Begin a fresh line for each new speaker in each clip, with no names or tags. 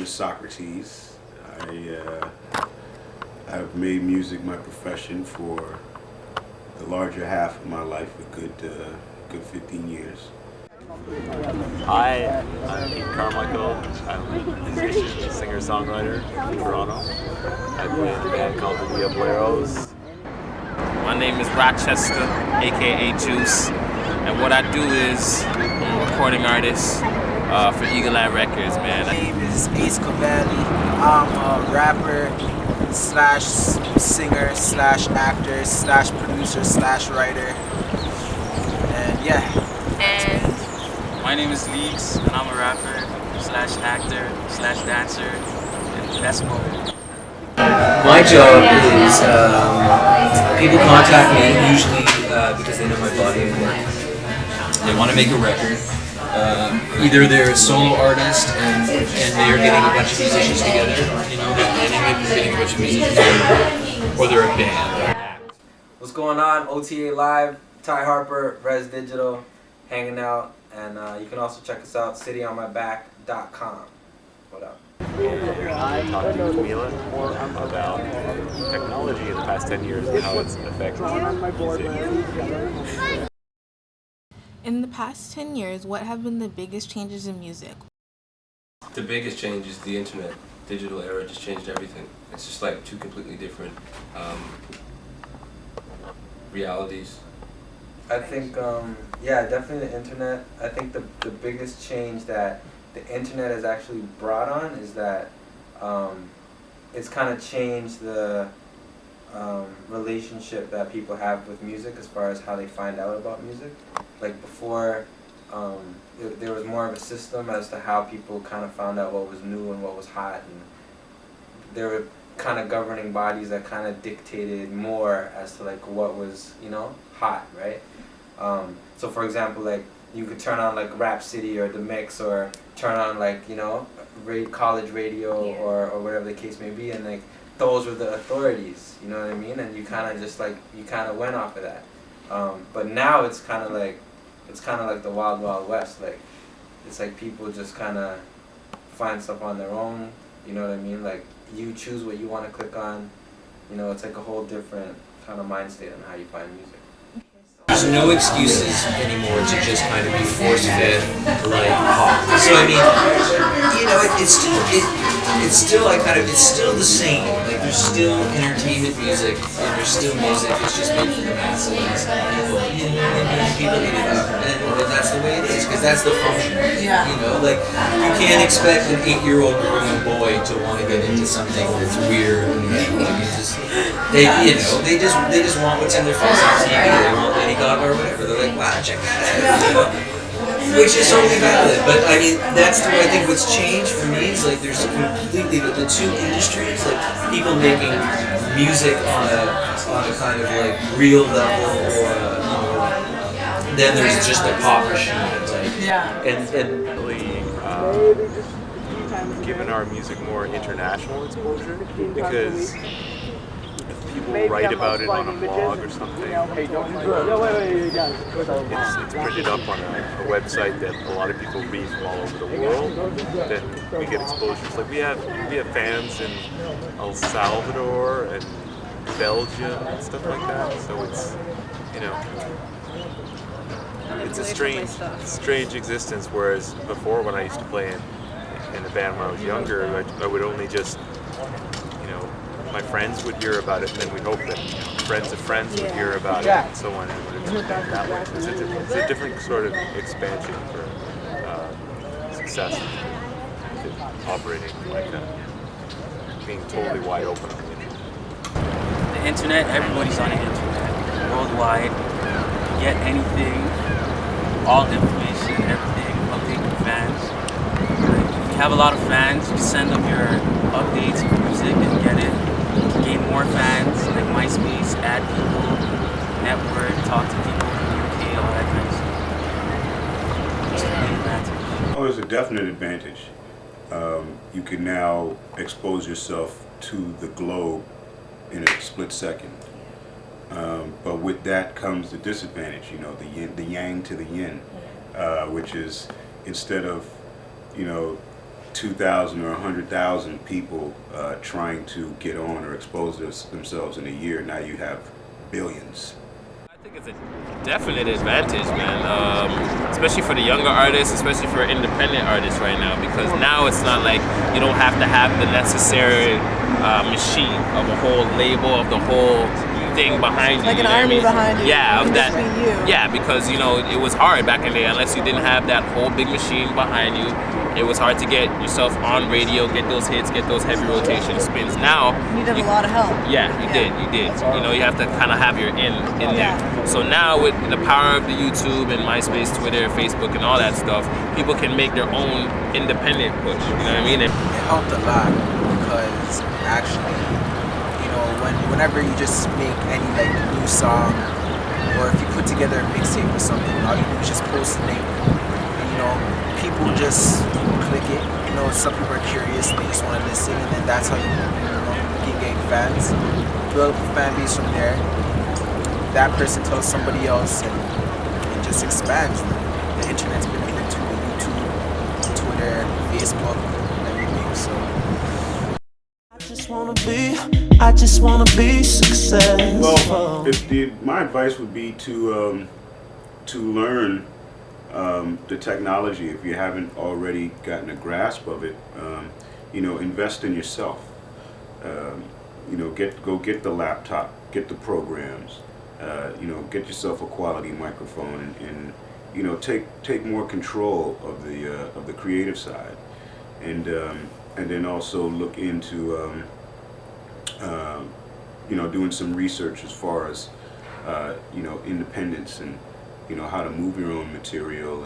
is Saukrates. I've made music my profession for the larger half of my life, a good 15 years.
Hi, I'm Pete Carmichael. I'm a musician, singer-songwriter from Toronto. I play in a band called the Diableros.
My name is Rochester, aka Juice, and what I do is I'm a recording artist for Eagle Eye Records, man.
My name is Ayce. I'm a rapper slash singer slash actor slash producer slash writer, and yeah.
And my name is Leeksz, and I'm a rapper slash actor slash dancer, and that's about it.
My job is, people contact me usually because they know my body of work. They want to make a record. Either they're a solo artist and they're getting a bunch of musicians together, you know, getting a bunch of musicians together, or they're a band.
What's going on? OTA Live, Harper, Rez Digital, hanging out, and you can also check us out, cityonmyback.com. What up?
I'm talking with Mila about technology in the past 10 years and how it's affected music.
In the past 10 years, what have been the biggest changes in music?
The biggest change is the internet. Digital era just changed everything. It's just like two completely different realities.
I think, yeah, definitely the internet. I think the biggest change that the internet has actually brought on is that it's kind of changed the relationship that people have with music as far as how they find out about music. Like before, there was more of a system as to how people kind of found out what was new and what was hot, and there were kind of governing bodies that kind of dictated more as to like what was, you know, hot, right? So for example, like you could turn on like Rap City or The Mix, or turn on like, you know, college radio,
Yeah.
or whatever the case may be, and like those were the authorities, you know what I mean? And you kind of just like, you kind of went off of that. But now it's kind of like the Wild Wild West. Like it's like people just kind of find stuff on their own, you know what I mean? Like you choose what you want to click on, you know. It's like a whole different kind of mind state on how you find music.
There's no excuses anymore to just kind of be force-fed like pop. So I mean, you know, it's still the same. Like there's still entertainment music and there's still music. It's just made for the masses. People eat it up, and that's the way it is, because that's the function.
Yeah.
You know, like you can't expect an 8-year-old girl and boy to want to get into something that's weird. Like they just want what's in their face on TV. They want Lady Gaga or whatever. They're like, wow, check that out. You know? Which is totally valid. But I mean, that's the way I think what's changed for me is like there's completely the two industries, like people making music on a kind of like real level, or then there's just the pop machine. Like, and
Really, given our music more international exposure, because if people write about it on a blog or something, it's printed up on a website that a lot of people read from all over the world, then we get exposure. It's like we have fans in El Salvador and Belgium and stuff like that, so it's, you know, it's a strange existence. Whereas before, when I used to play in a band when I was younger, I would only just, you know, my friends would hear about it, and then we'd hope that friends of friends would hear about it, and so on, and it would expand that way. It's a different sort of expansion for success, operating like that, being totally wide open on the internet.
The internet, everybody's on the internet, worldwide. You get anything, all information, everything, update your fans. Like, if you have a lot of fans, you send them your updates of music and get it. Gain more fans, like MySpace, add people, network, talk to people, communicate, all that kind of stuff. Just a big advantage.
Oh, there's a definite advantage. You can now expose yourself to the globe in a split second. But with that comes the disadvantage, you know, the yang to the yin, which is, instead of, you know, 2,000 or 100,000 people trying to get on or expose themselves in a year. Now you have billions.
I think it's a definite advantage, man, especially for the younger artists, especially for independent artists right now, because now it's not like you don't have to have the necessary machine of a whole label, of the whole thing behind you.
Like
you
an
know what I
army
mean?
behind you.
Yeah, of that.
Just be you.
Yeah, because it was hard back in the day. Unless you didn't have that whole big machine behind you, it was hard to get yourself on radio, get those hits, get those heavy rotation spins. Now
You needed a lot of help.
yeah, you did. You have to kind of have your in there. So now with the power of the YouTube and MySpace, Twitter, Facebook, and all that stuff, people can make their own independent push. You know what I mean?
It helped a lot because actually, whenever you just make any like new song, or if you put together a mixtape or something, all you do is just post the link. And, people just click it. Some people are curious, they just want to listen, and then that's how you can gain fans, build up a fan base from there. That person tells somebody else, and it just expands. The internet's been a good tool, YouTube, Twitter, Facebook, everything. So
I just wanna be successful.
Well, my advice would be to learn the technology if you haven't already gotten a grasp of it. Invest in yourself. Go get the laptop, get the programs. Get yourself a quality microphone, and take more control of the creative side, and then also look into doing some research as far as independence and how to move your own material,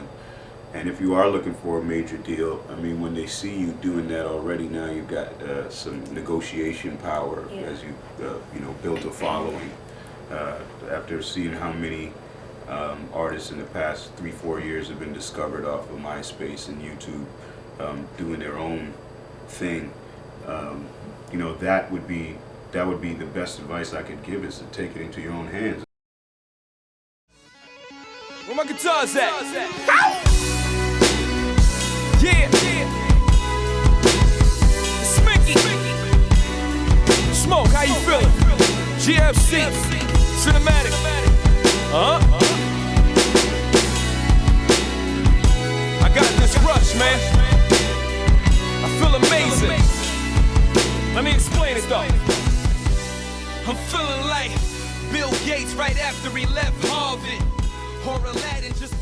and if you are looking for a major deal, I mean, when they see you doing that already, now you've got some negotiation power as you built a following. After seeing how many artists in the past 3-4 years have been discovered off of MySpace and YouTube doing their own thing, that would be the best advice I could give, is to take it into your own hands.
Where my guitars at? Yeah. Sminky. Smoke, how you feeling? GFC. Cinematic. I got this rush, man. I feel amazing. Let me explain it though. I'm feeling like Bill Gates right after he left Harvard, or Aladdin just